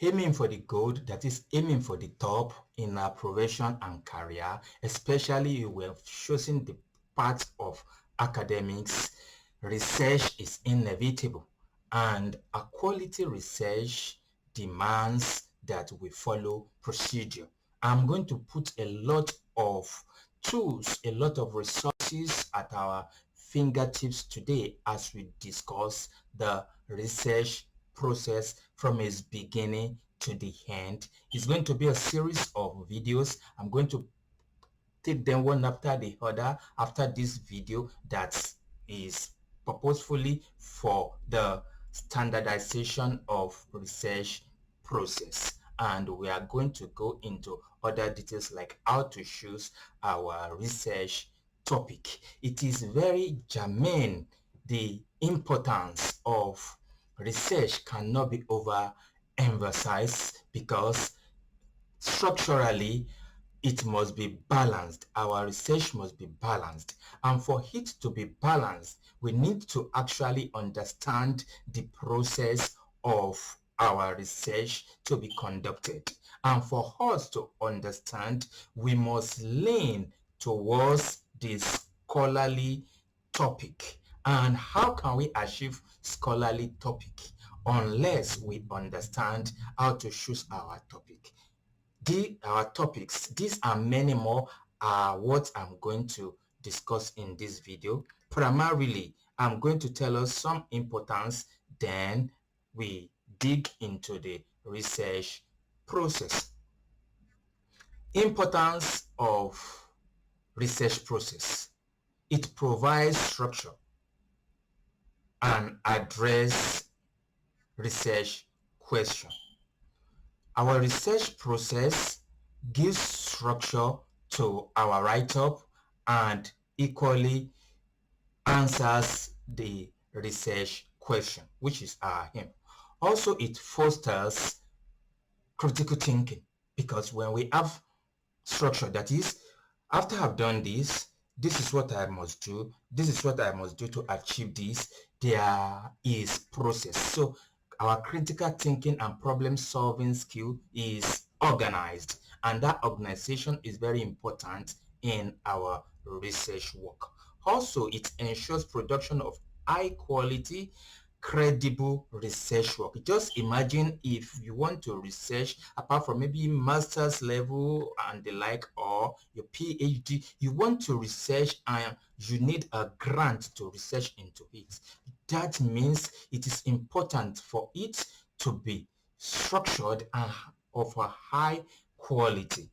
aiming for the goal, that is aiming for the top in our profession and career, especially if we're choosing the path of academics. Research is inevitable, and a quality research demands that we follow procedure. I'm going to put a lot of tools, a lot of resources at our fingertips today as we discuss the research process from its beginning to the end. It's going to be a series of videos. I'm going to take them one after the other after this video that is purposefully for the standardization of research process, and we are going to go into other details like how to choose our research topic. It is very germane. The importance of research cannot be overemphasized because structurally it must be balanced. Our research must be balanced, and for it to be balanced we need to actually understand the process of our research to be conducted, and for us to understand we must lean towards this scholarly topic. And how can we achieve scholarly topic unless we understand how to choose our topic? Our topics, these and many more, are what I'm going to discuss in this video. Primarily, I'm going to tell us some importance, then we dig into the research process. Importance of research process. It provides structure and address research question. Our research process gives structure to our write-up and equally answers the research question, which is our aim. Also, it fosters critical thinking, because when we have structure, that is, after I've done this, this is what I must do, this is what I must do to achieve this, there is process. So our critical thinking and problem solving skill is organized, and that organization is very important in our research work. Also, it ensures production of high quality, credible research work. Just imagine if you want to research apart from maybe master's level and the like, or your PhD, you want to research and you need a grant to research into it. That means it is important for it to be structured and of a high quality,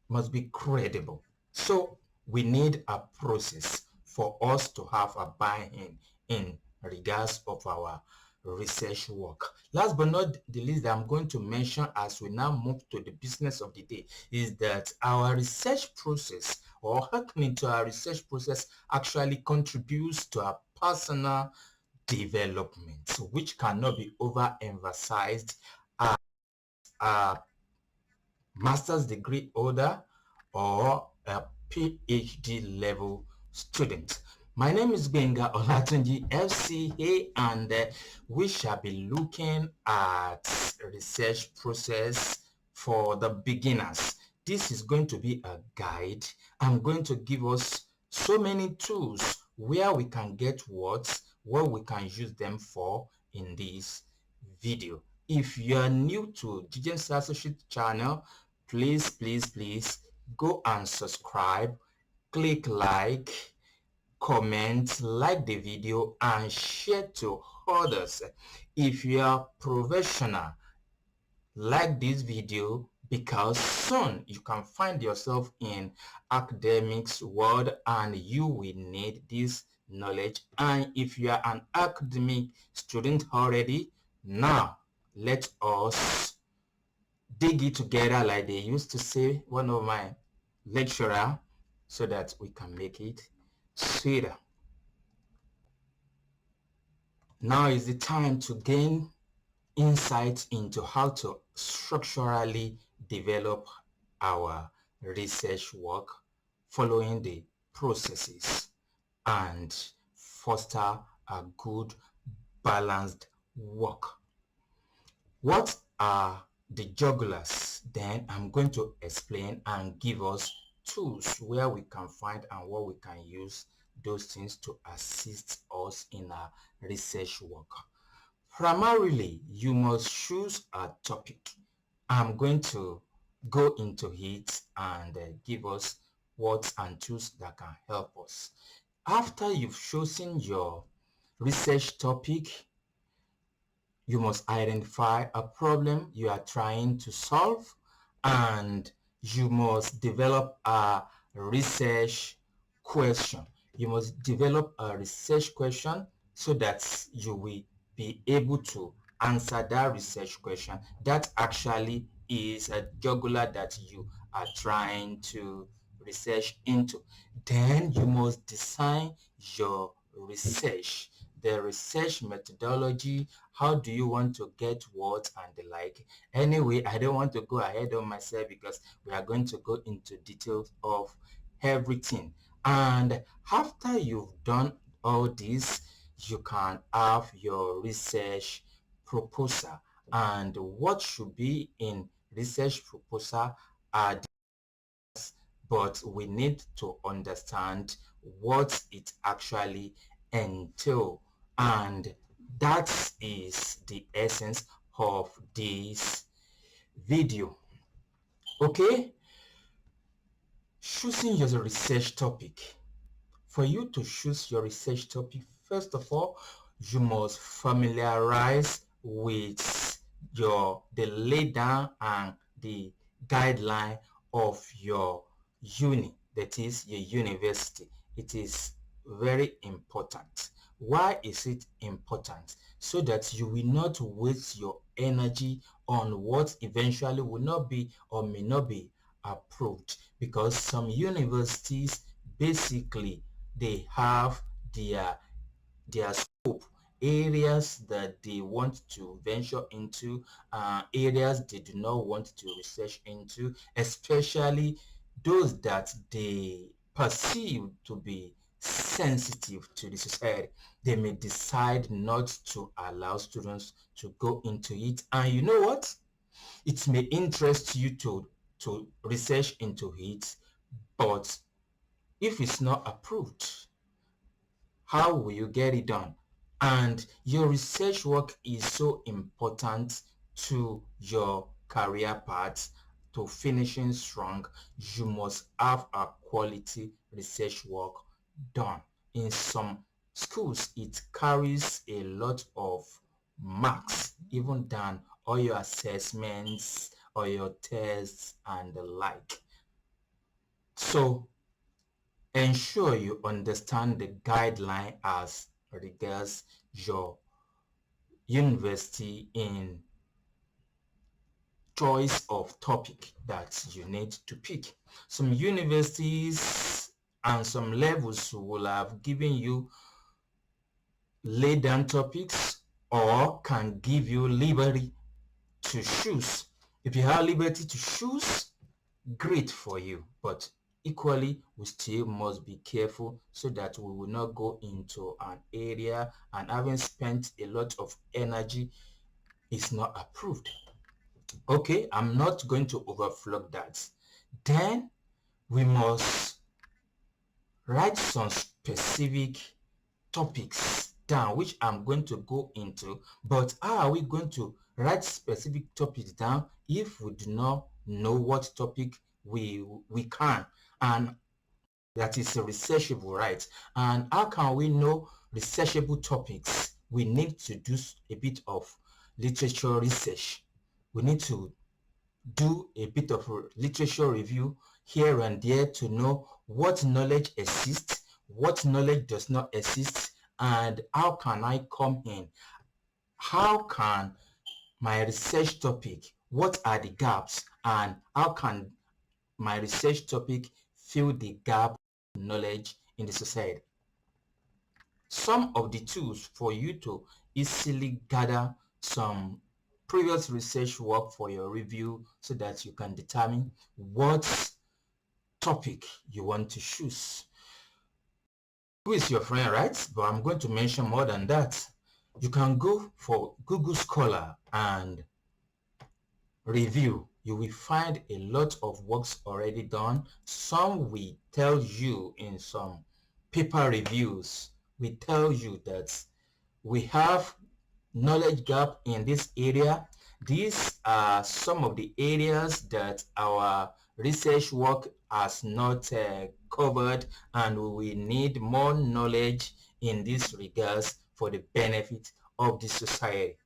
must be credible. So we need a process for us to have a buy-in in regards of our research work. Last but not the least that I'm going to mention as we now move to the business of the day is that our research process, or hearkening to our research process, actually contributes to our personal development, which cannot be overemphasized. As a master's degree holder or a PhD level student. My name is Benga Olatunji FCA, and we shall be looking at research process for the beginners. This is going to be a guide. I'm going to give us so many tools where we can get what we can use them for in this video. If you are new to GGMC Associate channel, please go and subscribe, click like, comment, like the video, and share to others. If you are professional, like this video, because soon you can find yourself in academics world and you will need this knowledge. And if you are an academic student already, now let us dig it together, like they used to say, one of my lecturer, so that we can make it sweeter. Now is the time to gain insight into how to structurally develop our research work, following the processes, and foster a good balanced work. What are the jugglers. Then I'm going to explain and give us tools where we can find and what we can use those things to assist us in our research work. Primarily, you must choose a topic. I'm going to go into it and give us words and tools that can help us. After you've chosen your research topic, you must identify a problem you are trying to solve, and you must develop a research question. You must develop a research question so that you will be able to answer that research question. That actually is a jugular that you are trying to research into. Then you must design your research, the research methodology. How do you want to get what and the like? Anyway, I don't want to go ahead of myself because we are going to go into details of everything. And after you've done all this, you can have your research proposal. And what should be in research proposal are, but we need to understand what it actually entails, and that is the essence of this video. Okay, choosing your research topic. For you to choose your research topic, first of all, you must familiarize with the lay down and the guideline of your uni, that is your university. It is very important. Why is it important? So that you will not waste your energy on what eventually will not be or may not be approved, because some universities basically they have their scope, areas that they want to venture into, areas they do not want to research into, especially those that they perceive to be sensitive to the society. They may decide not to allow students to go into it. And you know what? It may interest you to research into it, but if it's not approved, how will you get it done? And your research work is so important to your career path. To finishing strong, you must have a quality research work done. In some schools, it carries a lot of marks, even than all your assessments or your tests and the like. So ensure you understand the guideline as regards your university in choice of topic that you need to pick. Some universities and some levels will have given you laid down topics or can give you liberty to choose. If you have liberty to choose, great for you, but equally we still must be careful so that we will not go into an area and having spent a lot of energy is not approved. Okay, I'm not going to overflow that. Then we must write some specific topics down, which I'm going to go into. But how are we going to write specific topics down if we do not know what topic we can, and that is researchable, right? And how can we know researchable topics? We need to do a bit of literature research. We need to do a bit of literature review here and there to know what knowledge exists, what knowledge does not exist, and how can I come in? How can my research topic, what are the gaps, and how can my research topic fill the gap of knowledge in the society? Some of the tools for you to easily gather some previous research work for your review so that you can determine what topic you want to choose. Who is your friend, right? But I'm going to mention more than that. You can go for Google Scholar and review, you will find a lot of works already done. Some we tell you in some paper reviews, we tell you that we have knowledge gap in this area. These are some of the areas that our research work has not covered, and we need more knowledge in these regards for the benefit of the society.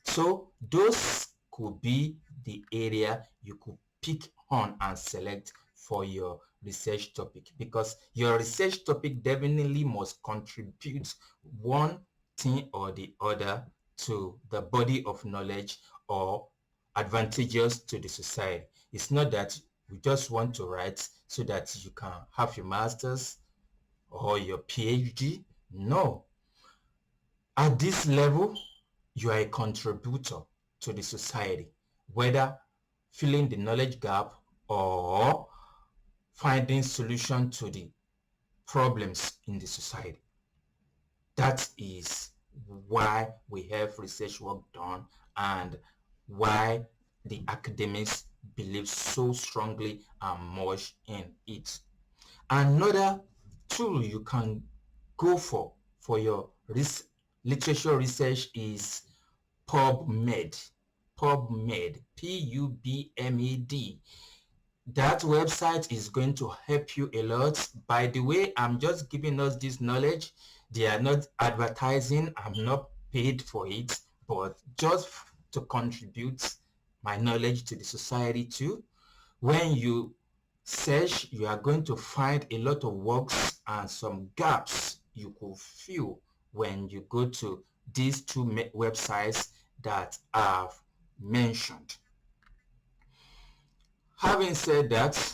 So those could be the area you could pick on and select for your research topic, because your research topic definitely must contribute one thing or the other to the body of knowledge or advantageous to the society. It's not that we just want to write so that you can have your master's or your PhD. No, at this level, you are a contributor to the society, whether filling the knowledge gap or finding solution to the problems in the society. That is why we have research work done and why the academics believe so strongly and much in it. Another tool you can go for your literature research is PubMed. PubMed, PUBMED. That website is going to help you a lot. By the way, I'm just giving us this knowledge. They are not advertising. I'm not paid for it, but just to contribute my knowledge to the society too. When you search, you are going to find a lot of works and some gaps you could fill when you go to these two websites that I've mentioned. Having said that,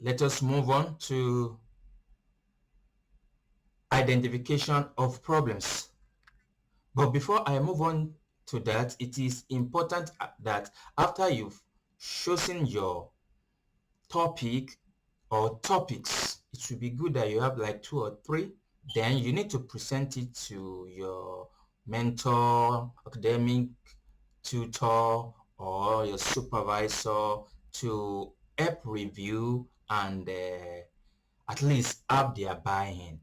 let us move on to identification of problems. But before I move on to that, it is important that after you've chosen your topic or topics, it should be good that you have like 2 or 3. Then you need to present it to your mentor, academic tutor, or your supervisor to help review and at least have their buy-in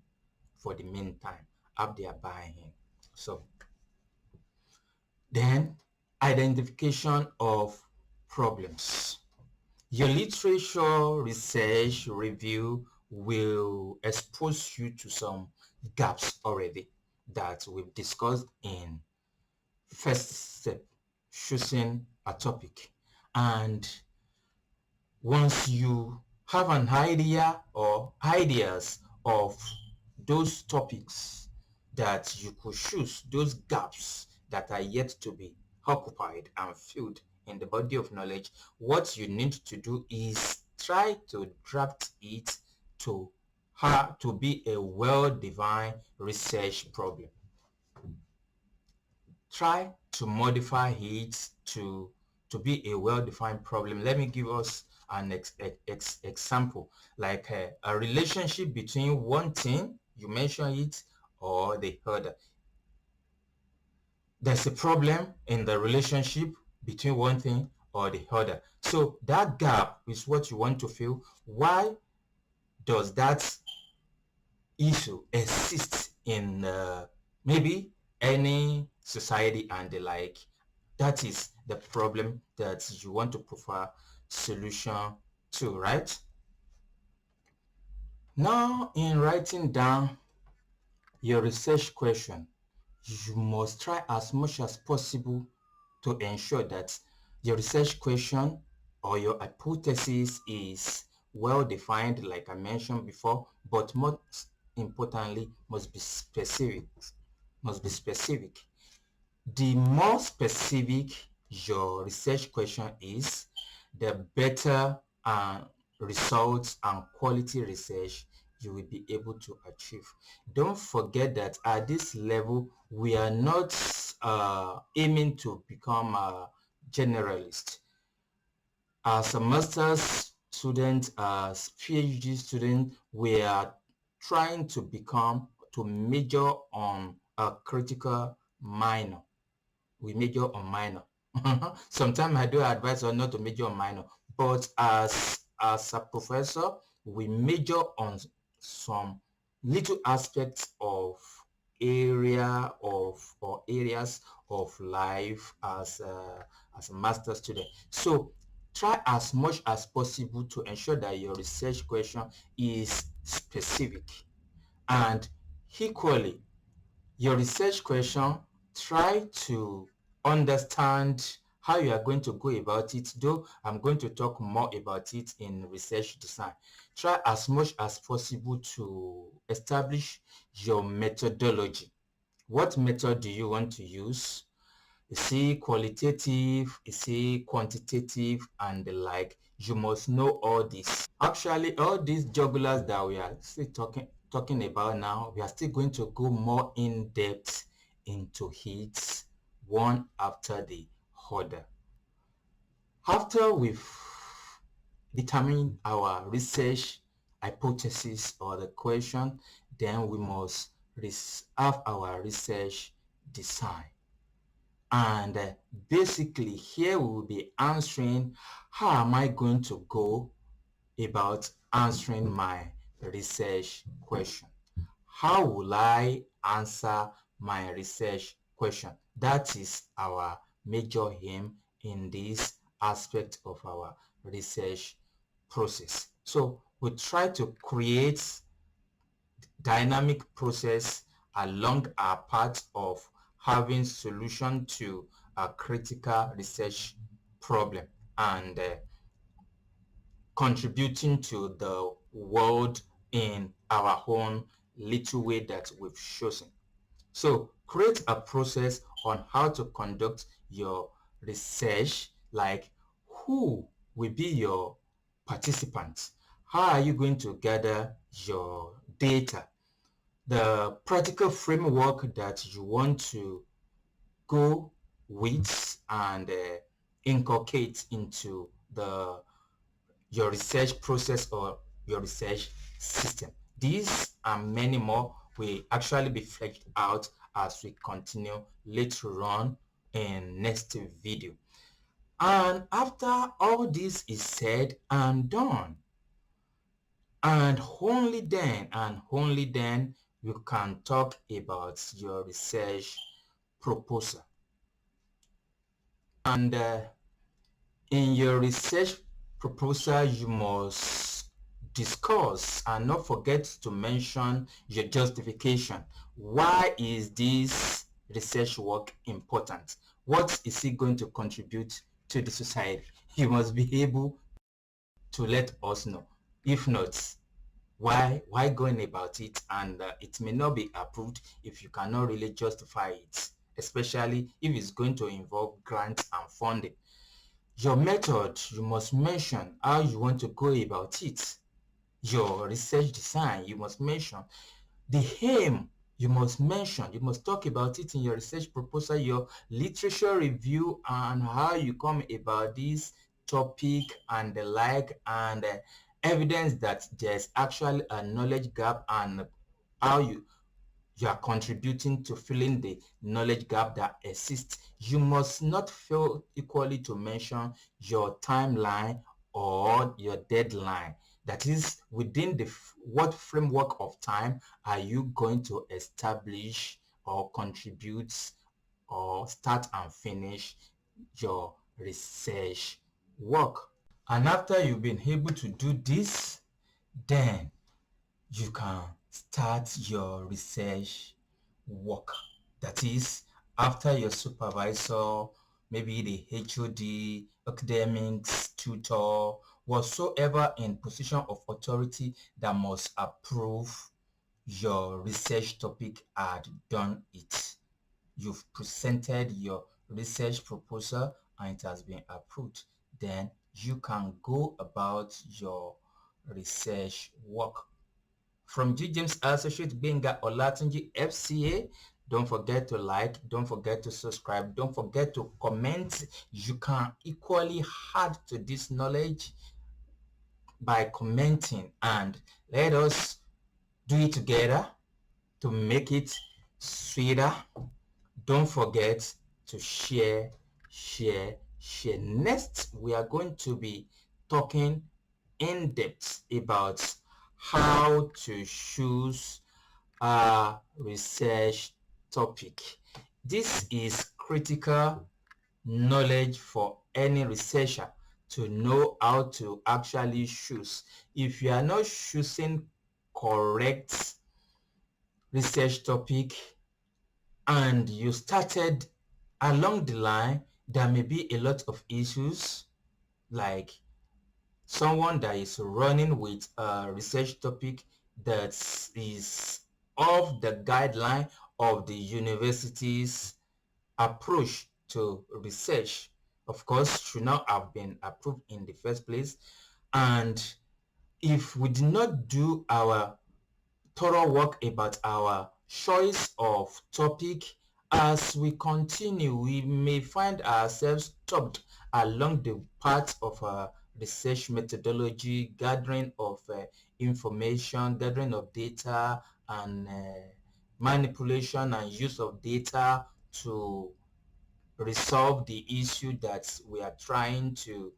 for the meantime, have their buy-in. So then, identification of problems. Your literature research review will expose you to some gaps already that we've discussed in first step, choosing a topic. And once you have an idea or ideas of those topics that you could choose, those gaps that are yet to be occupied and filled in the body of knowledge, what you need to do is try to draft it to to be a well-defined research problem. Try to modify it to be a well-defined problem. Let me give us an example, like a relationship between one thing, you mention it, or the other. There's a problem in the relationship between one thing or the other. So that gap is what you want to fill. Why does that issue exists in maybe any society and the like? That is the problem that you want to provide solution to, right? Now, in writing down your research question, you must try as much as possible to ensure that your research question or your hypothesis is well defined, like I mentioned before, but most importantly, must be specific. Must be specific. The more specific your research question is, the better results and quality research you will be able to achieve. Don't forget that at this level, we are not aiming to become a generalist. As a master's student, as PhD student, we are trying to major on a critical minor. We major on minor. Sometimes I do advise us not to major on minor, but as a professor, we major on some little aspects of area of or areas of life as a master student. So try as much as possible to ensure that your research question is specific, and equally your research question, try to understand how you are going to go about it, though I'm going to talk more about it in research design. Try as much as possible to establish your methodology. What method do you want to use? Is it qualitative? Is it quantitative? And the like. You must know all this. Actually, all these jugglers that we are still talking about now, we are still going to go more in depth into it one after the other. After we've determined our research hypothesis or the question, then we must have our research design. And basically here we will be answering how am I going to go about answering my research question. How will I answer my research question? That is our major aim in this aspect of our research process. So we try to create dynamic process along our path of having solution to a critical research problem and contributing to the world in our own little way that we've chosen. So create a process on how to conduct your research, like who will be your participants, how are you going to gather your data, the practical framework that you want to go with and inculcate into your research process or your research system. These and many more will actually be fleshed out as we continue later on in next video. And after all this is said and done, and only then you can talk about your research proposal. And in your research proposal, you must discuss and not forget to mention your justification. Why is this research work important? What is it going to contribute to the society? You must be able to let us know. If not, why going about it? And it may not be approved if you cannot really justify it, especially if it's going to involve grants and funding. Your method, you must mention how you want to go about it. Your research design, you must mention. The aim, you must mention. You must talk about it in your research proposal, your literature review, and how you come about this topic and the like, and evidence that there's actually a knowledge gap and how you are contributing to filling the knowledge gap that exists. You must not fail equally to mention your timeline or your deadline. That is, within what framework of time are you going to establish or contribute or start and finish your research work. And after you've been able to do this, then you can start your research work. That is, after your supervisor, maybe the HOD, academics, tutor, whatsoever in position of authority that must approve your research topic had done it. You've presented your research proposal and it has been approved. Then you can go about your research work. From G. James Associate Benga Olatunji FCA, don't forget to like, don't forget to subscribe, don't forget to comment. You can equally add to this knowledge by commenting, and let us do it together to make it sweeter. Don't forget to share share. Next, we are going to be talking in depth about how to choose a research topic. This is critical knowledge for any researcher to know how to actually choose. If you are not choosing correct research topic and you started along the line, there may be a lot of issues, like someone that is running with a research topic that is off the guideline of the university's approach to research, of course, should not have been approved in the first place. And if we did not do our thorough work about our choice of topic, as we continue, we may find ourselves stopped along the path of research methodology, gathering of information, gathering of data, and manipulation and use of data to resolve the issue that we are trying to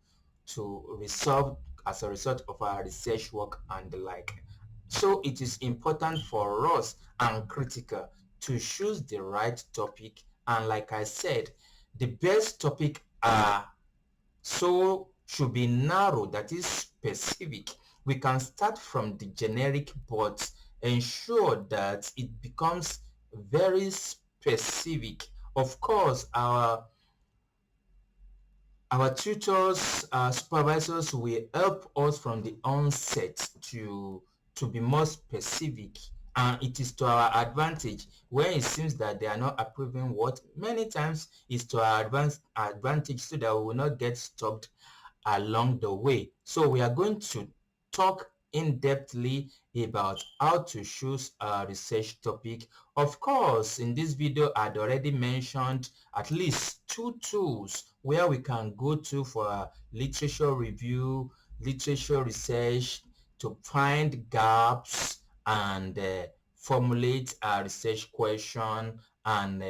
resolve as a result of our research work and the like. So it is important for us and critical to choose the right topic, and like I said, the best topic are so should be narrow, that is specific. We can start from the generic but ensure that it becomes very specific. Of course, our tutors, supervisors will help us from the onset to be more specific, and it is to our advantage when it seems that they are not approving what many times is to our advantage, so that we will not get stuck along the way. So we are going to talk in-depthly about how to choose a research topic. Of course, in this video, I'd already mentioned at least two tools where we can go to for literature review, literature research, to find gaps and formulate a research question and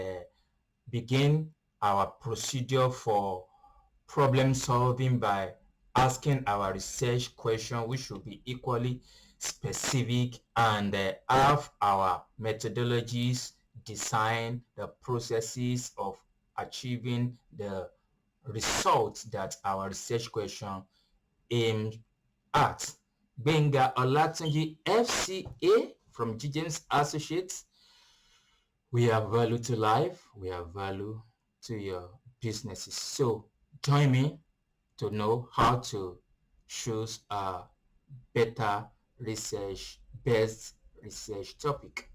begin our procedure for problem solving by asking our research question, which should be equally specific, and have our methodologies design the processes of achieving the results that our research question aims at. Benga Olatunji, FCA from G. James Associates. We have value to life, we have value to your businesses. So join me to know how to choose a better research, best research topic.